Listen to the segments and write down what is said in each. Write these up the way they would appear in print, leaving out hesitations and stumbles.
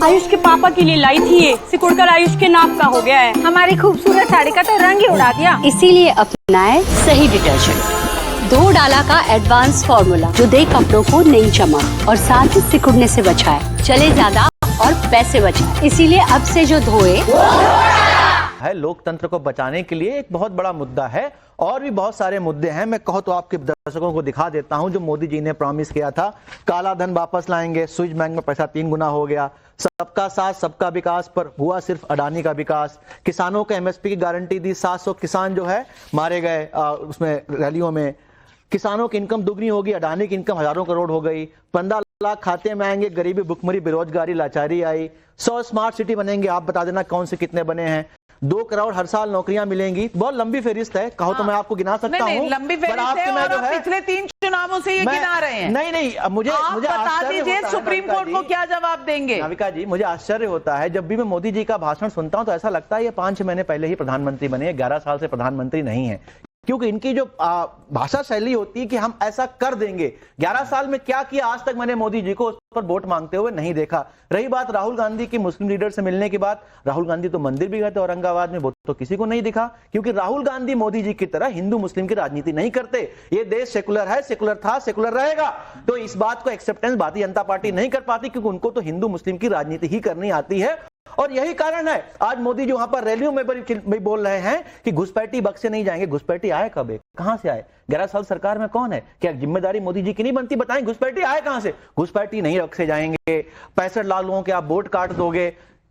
आयुष के पापा के लिए लाई थी ये, सिकुड़कर आयुष के नाक का हो गया है। हमारी खूबसूरत साड़ी का तो रंग ही उड़ा दिया। इसीलिए अपनाए सही डिटर्जेंट, 2 डाला का एडवांस फॉर्मूला जो दे कपड़ों को नई चमक और साथ ही सिकुड़ने से बचाए, चले ज्यादा और पैसे बचाए। इसीलिए अब से जो धोए है लोकतंत्र को बचाने के लिए एक बहुत बड़ा मुद्दा है। और भी बहुत सारे मुद्दे हैं। मैं कहूँ तो आपके दर्शकों को दिखा देता हूं जो मोदी जी ने प्रॉमिस किया था। काला धन वापस लाएंगे, स्विस बैंक में पैसा 3 गुना हो गया, सबका साथ सबका विकास पर हुआ सिर्फ अडानी का विकास, किसानों को एमएसपी की गारंटी दी, 700 किसान जो है मारे गए उसमें रैलियों में, किसानों की इनकम दुगनी होगी, अडानी की इनकम हजारों करोड़ हो गई, 15 लाख खाते में आएंगे, गरीबी भुखमरी बेरोजगारी लाचारी आई, 100 स्मार्ट सिटी बनेंगे, आप बता देना कौन से कितने बने हैं, 2 करोड़ हर साल नौकरियां मिलेंगी। बहुत लंबी फहरिस्त है, कहो तो मैं आपको गिना सकता हूं। लंबी फहरिस्त है और आप पिछले 3 चुनावों से ये गिना रहे हैं। नहीं, मुझे बता दीजिए सुप्रीम कोर्ट को क्या जवाब देंगे। नाविका जी, मुझे आश्चर्य होता है जब भी मैं मोदी जी का भाषण सुनता हूं तो ऐसा लगता है ये 5-6 महीने पहले ही प्रधानमंत्री बने, 11 साल से प्रधानमंत्री नहीं है। क्योंकि इनकी जो भाषा शैली होती है कि हम ऐसा कर देंगे, 11 साल में क्या किया आज तक मैंने मोदी जी को उस पर वोट मांगते हुए नहीं देखा। रही बात राहुल गांधी की मुस्लिम लीडर से मिलने की बात, राहुल गांधी तो मंदिर भी गए थे औरंगाबाद में, वो तो किसी को नहीं दिखा, क्योंकि राहुल गांधी मोदी जी की तरह हिंदू मुस्लिम की राजनीति नहीं करते। ये देश सेकुलर है, सेकुलर था, सेकुलर रहेगा। तो इस बात को एक्सेप्टेंस भारतीय जनता पार्टी नहीं कर पाती, क्योंकि उनको तो हिंदू मुस्लिम की राजनीति ही करनी आती है। और यही कारण है आज मोदी जी वहां पर रैलियों में भी बोल रहे हैं कि घुसपैठी बक्से नहीं जाएंगे। घुसपैठी आए कब है, कहां से आए? 11 साल सरकार में कौन है? क्या जिम्मेदारी मोदी जी की नहीं बनती? बताएं, घुसपैठी आए कहां से? घुसपैठी नहीं बक्से जाएंगे, 65 लाख लोगों के आप वोट काट दोगे।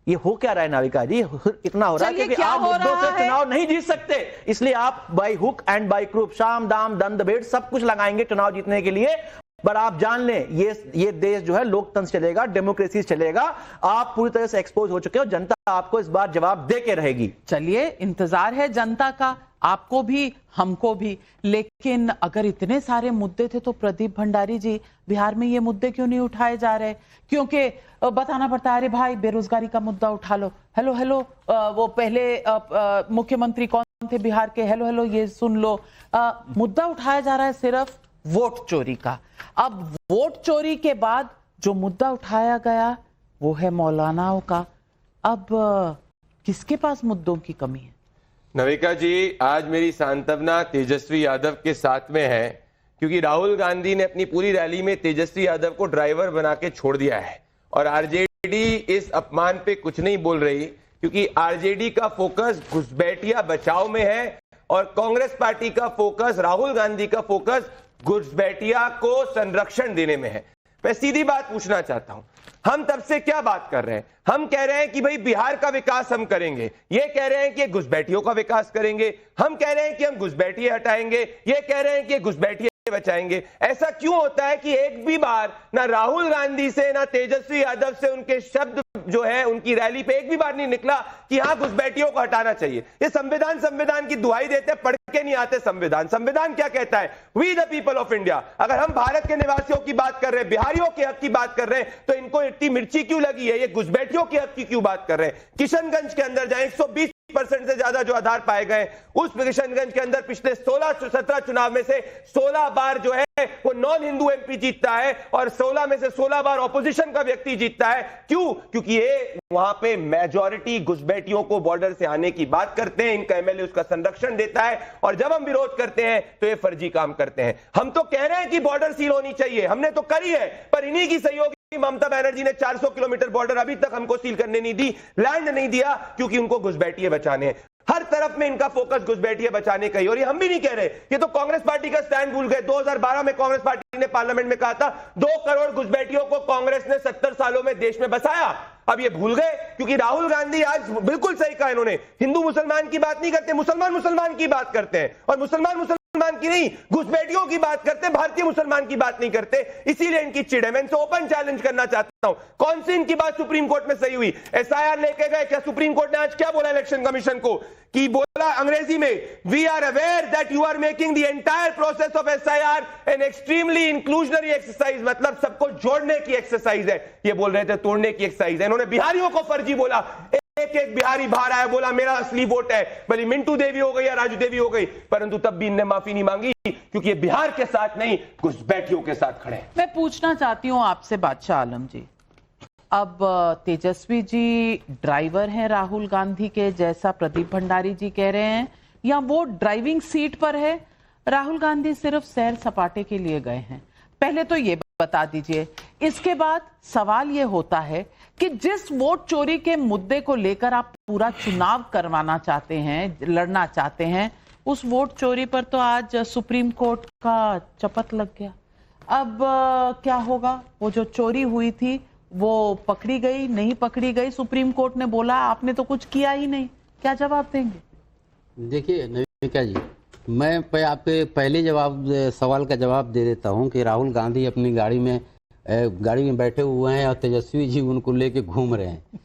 ये हो क्या रहा है नाविका जी? इतना हो रहा है कि आप मुद्दों से चुनाव नहीं जीत सकते, इसलिए आप by hook and by croup, शाम दाम दंड भेंट सब कुछ लगाएंगे चुनाव जीतने के लिए। पर आप जान लें, ये देश जो है लोकतंत्र चलेगा, डेमोक्रेसी चलेगा। आप पूरी तरह से एक्सपोज हो चुके हो, जनता आपको इस बार जवाब दे के रहेगी। चलिए, इंतजार है जनता का, आपको भी हमको भी। लेकिन अगर इतने सारे मुद्दे थे तो प्रदीप भंडारी जी, बिहार में ये मुद्दे क्यों नहीं उठाए जा रहे? क्योंकि बताना पड़ता है, अरे भाई बेरोजगारी का मुद्दा उठा लो, हेलो वो पहले मुख्यमंत्री कौन थे बिहार के, हेलो ये सुन लो। मुद्दा उठाया जा रहा है सिर्फ वोट चोरी का। अब वोट चोरी के बाद जो मुद्दा उठाया गया वो है मौलानाओं का। अब किसके पास मुद्दों की कमी है? नविका जी, आज मेरी सांत्वना तेजस्वी यादव के साथ में है, क्योंकि राहुल गांधी ने अपनी पूरी रैली में तेजस्वी यादव को ड्राइवर बना के छोड़ दिया है। और आरजेडी इस अपमान पे कुछ नहीं बोल रही, क्योंकि आरजेडी का फोकस घुसपैठिया बचाव में है और कांग्रेस पार्टी का फोकस, राहुल गांधी का फोकस घुसपैठिया को संरक्षण देने में है। मैं सीधी बात पूछना चाहता हूं, हम तब से क्या बात कर रहे हैं? हम कह रहे हैं कि भाई बिहार का विकास हम करेंगे, ये कह रहे हैं कि घुसपैठियों का विकास करेंगे, हम कह रहे हैं कि हम घुसपैठिए हटाएंगे, ये कह रहे हैं कि घुसपैठिए बचाएंगे। ऐसा क्यों होता है कि एक भी बार ना राहुल गांधी से ना तेजस्वी यादव से उनके शब्द जो है उनकी रैली पे एक भी बार नहीं निकला कि हाँ घुसपैठियों को हटाना चाहिए? ये संविधान की दुहाई देते, पढ़ के नहीं आते संविधान क्या कहता है? We the people of India. अगर हम भारत के निवासियों की बात कर रहे हैं, बिहारियों के हक की बात कर रहे हैं, तो इनको इतनी मिर्ची क्यों लगी है? ये घुसपैठियों के हक की क्यों बात कर रहे हैं? किशनगंज के अंदर जाए, 120% से ज्यादा जो आधार पाए गए, उस किशनगंज के अंदर पिछले 16-17 चुनाव में से 16 बार जो है वो नॉन हिंदू एमपी जीतता है और 16 में से 16 बार ऑपोजिशन का व्यक्ति जीतता है। क्यों? क्योंकि ये वहां पे मेजॉरिटी घुसपैठियों को बॉर्डर से आने की बात करते हैं, इनका एमएलए उसका संरक्षण देता है, और जब हम विरोध करते हैं तो ये फर्जी काम करते हैं। हम तो कह रहे हैं कि बॉर्डर सील होनी चाहिए, हमने तो करी है, पर इन्हीं की सहयोगी ममता बनर्जी ने 400 किलोमीटर बॉर्डर अभी तक हमको सील करने नहीं दी, लैंड नहीं दिया, क्योंकि उनको घुसपैठिए बचाने हैं। हर तरफ में इनका फोकस घुसपैठिए बचाने का ही। और ये हम भी नहीं कह रहे, ये तो कांग्रेस पार्टी का स्टैंड भूल गए। 2012 में कांग्रेस पार्टी ने पार्लियामेंट में कहा था 2 करोड़ घुसपैठियों को कांग्रेस ने 70 सालों में देश में बसाया। अब ये भूल गए, क्योंकि राहुल गांधी आज बिल्कुल सही कहा इन्होंने, हिंदू मुसलमान की बात नहीं करते, मुसलमान की बात करते हैं, और मुसलमान की नहीं, घुसपैठियों की बात करते, भारतीय मुसलमान की बात नहीं करते। इसीलिए इनकी चिड़ है। मैं इनसे ओपन चैलेंज करना चाहता हूं, कौन सी इनकी बात सुप्रीम कोर्ट में सही हुई? एसआईआर लेके गए, क्या सुप्रीम कोर्ट ने आज क्या बोला इलेक्शन कमीशन को? कि बोला अंग्रेजी में, we are aware that you are making the entire process of SIR an extremely inclusionary exercise, मतलब सबको जोड़ने की एक्सरसाइज है। ये बोल रहे थे तोड़ने की एक्सरसाइज है। इन्होंने बिहारियों को फर्जी बोला, एक बिहारी बाहर आया, बोला मेरा असली वोट है, भले मिंटू देवी हो गई या राजू देवी हो गई, परंतु तब भी इनने माफी नहीं मांगी, क्योंकि ये बिहार के साथ नहीं घुसपैठियों के साथ खड़े हैं। मैं पूछना चाहती हूं आपसे बादशाह आलम जी, अब तेजस्वी जी ड्राइवर हैं राहुल गांधी के, जैसा प्रदीप भंडारी जी कह रहे हैं, या वो ड्राइविंग सीट पर है? राहुल गांधी सिर्फ सैर सपाटे के लिए गए हैं, पहले तो ये बता दीजिए। इसके बाद सवाल ये होता है कि जिस वोट चोरी के मुद्दे को लेकर आप पूरा चुनाव करवाना चाहते हैं, लड़ना चाहते हैं, उस वोट चोरी पर तो आज सुप्रीम कोर्ट का चपत लग गया। अब क्या होगा? वो जो चोरी हुई थी वो पकड़ी गई, नहीं पकड़ी गई? सुप्रीम कोर्ट ने बोला आपने तो कुछ किया ही नहीं, क्या जवाब देंगे? देखिए नविका जी, मैं आपके पहले सवाल का जवाब दे देता हूं कि राहुल गांधी अपनी गाड़ी में बैठे हुए हैं और तेजस्वी जी उनको लेके घूम रहे हैं।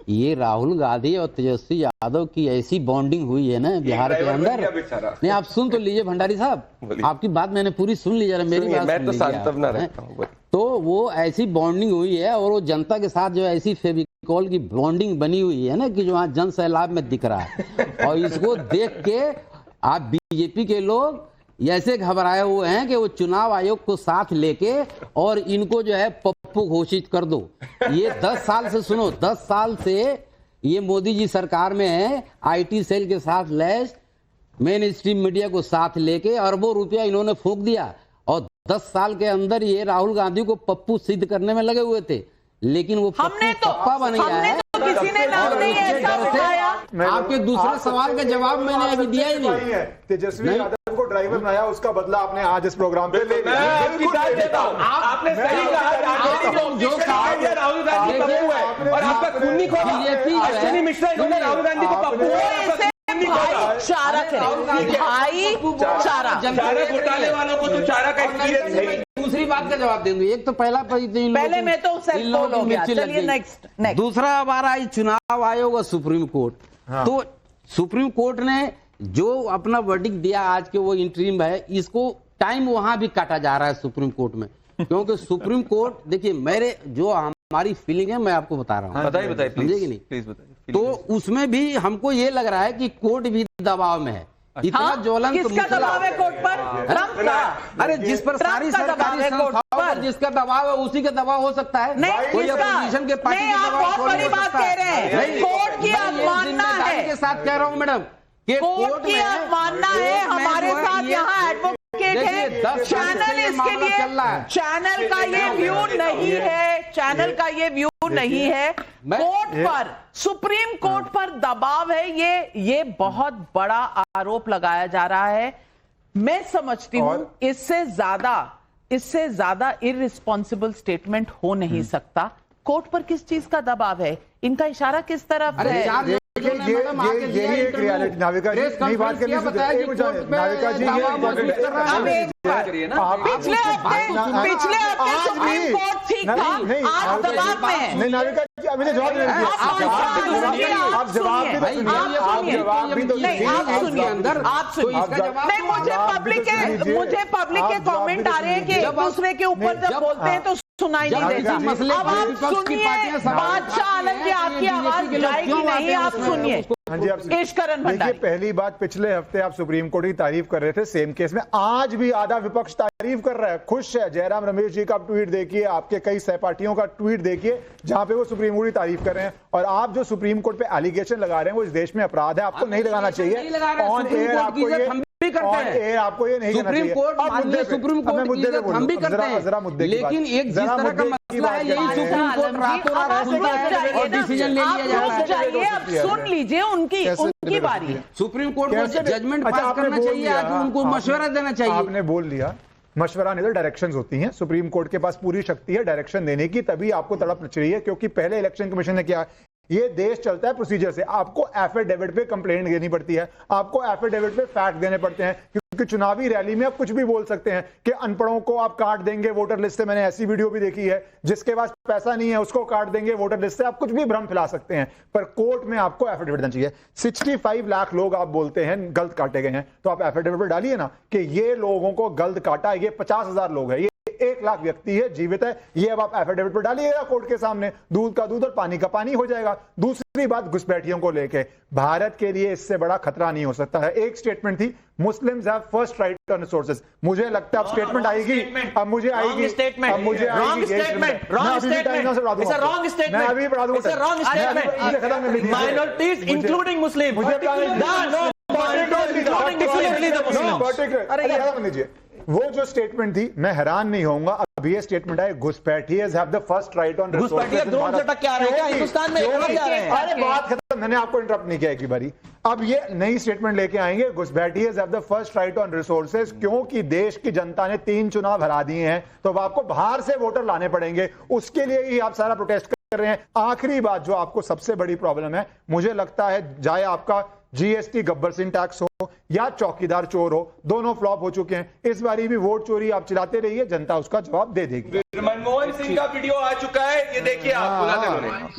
ये राहुल गांधी और तेजस्वी यादव की ऐसी बॉन्डिंग हुई है ना बिहार के अंदर। नहीं, आप सुन तो लीजिए भंडारी साहब, आपकी बात मैंने पूरी सुन ली, जरा मेरी बात मैं तो सांत्वना रखता हूं। तो वो ऐसी बॉन्डिंग हुई है और वो जनता के साथ जो ऐसी फेविकॉल की बॉन्डिंग बनी हुई है ना कि जो वहां जन सैलाब में दिख रहा है। और इसको देख के आप बीजेपी के लोग ऐसे घबराए हुए हैं कि वो चुनाव आयोग को साथ लेके और इनको जो है पप्पू घोषित कर दो। ये 10 साल से, सुनो, 10 साल से ये मोदी जी सरकार में है, आईटी सेल के साथ लैस, मेन स्ट्रीम मीडिया को साथ लेके अरबों रुपया इन्होंने फूंक दिया और 10 साल के अंदर ये राहुल गांधी को पप्पू सिद्ध करने में लगे हुए थे, लेकिन वो पप्पा बन गया है। किसी ने नाम नहीं ऐसा बताया। आपके दूसरे सवाल का जवाब मैंने अभी दिया ही नहीं। तेजस्वी यादव को ड्राइवर बनाया, उसका बदला आपने आज इस प्रोग्राम पे ले लिया। आपने सही कहा, जो राहुल गांधी पप्पू है और आपका खून नहीं खोला। अश्विनी मिश्रा इन्होंने राहुल गांधी को पप्पू चारा घोटाले वालों को तो चारा का एक्सपीरियंस है। दूसरी बात का जवाब देंगे। एक तो पहले मैं तो चलिए नेक्स्ट। दूसरा हमारा चुनाव आयोग और सुप्रीम कोर्ट। तो सुप्रीम कोर्ट ने जो अपना वर्डिक्ट दिया आज के, वो इंटरिम है, इसको टाइम वहां भी काटा जा रहा है सुप्रीम कोर्ट में, क्योंकि सुप्रीम कोर्ट, देखिए मेरे जो हमारी फीलिंग है मैं आपको बता रहा हूँ, बताइए समझे कि नहीं? प्लीज बताइए। तो उसमें भी हमको ये लग रहा है कि कोर्ट भी दबाव में है। इतना ज्वलंत किसका दबाव है कोर्ट पर? ट्रंप का। अरे जिस पर सारी सरकारी संस्थाओं पर जिसका दबाव है उसी का दबाव हो सकता है। नहीं, कोई अपोजिशन के पार्टी नहीं, आप बहुत बड़ी बात कह रहे हैं। कोर्ट की अवमानना है के साथ कह रहा हूँ मैडम, कोर्ट की अवमानना है। हमारे साथ यहाँ एडवोकेट है, चैनल इसके लिए, चैनल का ये व्यू नहीं है, चैनल का ये व्यू नहीं है। कोर्ट पर, सुप्रीम कोर्ट पर दबाव है, ये बहुत बड़ा आरोप लगाया जा रहा है। मैं समझती हूं इससे ज्यादा इररिस्पॉन्सिबल स्टेटमेंट हो नहीं सकता। कोर्ट पर किस चीज का दबाव है? इनका इशारा किस तरफ है? यही एक रियलिटी। नाविका जी नहीं बात करनी, नाविका जी पिछले हफ्ते सुप्रीम कोर्ट ठीक था, आज दबाव में है। नहीं नाविका जी, अभी जवाब नहीं दिया। आप जवाब भी तो नहीं, मुझे पब्लिक के कमेंट आ रहे हैं कि एक दूसरे के ऊपर जब बोलते हैं तो सुनाई नहीं देता। अब आप सुनिए, बादशाह आलम की आपकी आवाज जाएगी नहीं, आप सुनिए। हाँ जी, आप देखिए, पहली बात, पिछले हफ्ते आप सुप्रीम कोर्ट की तारीफ कर रहे थे सेम केस में, आज भी आधा विपक्ष तारीफ कर रहा है, खुश है। जयराम रमेश जी का ट्वीट देखिए, आपके कई सहपाठियों का ट्वीट देखिए, जहां पे वो सुप्रीम कोर्ट की तारीफ कर रहे हैं। और आप जो सुप्रीम कोर्ट पे एलिगेशन लगा रहे हैं वो इस देश में अपराध है, आपको नहीं लगाना चाहिए। ऑन एयर आपको ये सुप्रीम कोर्ट माननीय सुप्रीम कोर्ट की इज्जत हम भी करते हैं, लेकिन एक जिस तरह का मसला है यही सुप्रीम कोर्ट रातों रात सुनता है और डिसीजन ले लिया जा रहा है। अब सुन लीजिए उनकी बारी। सुप्रीम कोर्ट को जजमेंट पास करना चाहिए, आज उनको मशवरा देना चाहिए। आपने बोल दिया, मशवरा नहीं तो डायरेक्शंस होती हैं। सुप्रीम कोर्ट के पास पूरी शक्ति है डायरेक्शन देने की, तभी आपको तड़प चाहिए, क्योंकि पहले इलेक्शन कमीशन ने क्या, ये देश चलता है प्रोसीजर से। आपको एफिडेविट पे कंप्लेंट देनी पड़ती है, आपको एफिडेविट पे फैक्ट देने पड़ते हैं, क्योंकि चुनावी रैली में आप कुछ भी बोल सकते हैं कि अनपढ़ों को आप काट देंगे वोटर लिस्ट से। मैंने ऐसी वीडियो भी देखी है, जिसके पास पैसा नहीं है उसको काट देंगे वोटर लिस्ट से। आप कुछ भी भ्रम फैला सकते हैं, पर कोर्ट में आपको एफिडेविट देना चाहिए। 65 लाख लोग आप बोलते हैं गलत काटे गए हैं, तो आप एफिडेविट डालिए ना कि ये लोगों को गलत काटा, ये 50,000 लोग हैं, ये 1 लाख व्यक्ति है, जीवित है, ये अब आप एफिडेविट पर डालिएगा कोर्ट के सामने, दूध का दूध और पानी का पानी हो जाएगा। दूसरी बात घुसपैठियों को लेके, भारत के लिए इससे बड़ा खतरा नहीं हो सकता है। एक स्टेटमेंट थी, Muslims have first right on resources, मुझे लगता है अब स्टेटमेंट आएगी, अब मुझे आएगी, अब मुझे आएगी, मैं अभी पढ़ा दूंगा, minorities including Muslims, वो जो स्टेटमेंट थी, मैं हैरान नहीं होऊंगा अब ये स्टेटमेंट आए, घुसपैठिए have the first right on घुसपैठिए ड्रोन से अटक के आ रहे हैं क्या हिंदुस्तान में? जा रहे हैं। अरे बात खत्म, मैंने आपको इंटरप्ट नहीं किया एक बारी। अब ये नई स्टेटमेंट लेके आएंगे, घुसपैठिए have the first right on resources, क्योंकि देश की जनता ने 3 चुनाव हरा दिए हैं, तो अब आपको बाहर से वोटर लाने पड़ेंगे, उसके लिए ही आप सारा प्रोटेस्ट कर रहे हैं। आखिरी बात जो आपको सबसे बड़ी प्रॉब्लम है, मुझे लगता है चाहे आपका जीएसटी गब्बर सिंह टैक्स हो या चौकीदार चोर हो, दोनों फ्लॉप हो चुके हैं। इस बारी भी वोट चोरी आप चिल्लाते रहिए, जनता उसका जवाब दे देगी। मनमोहन सिंह का वीडियो आ चुका है, ये देखिए आप।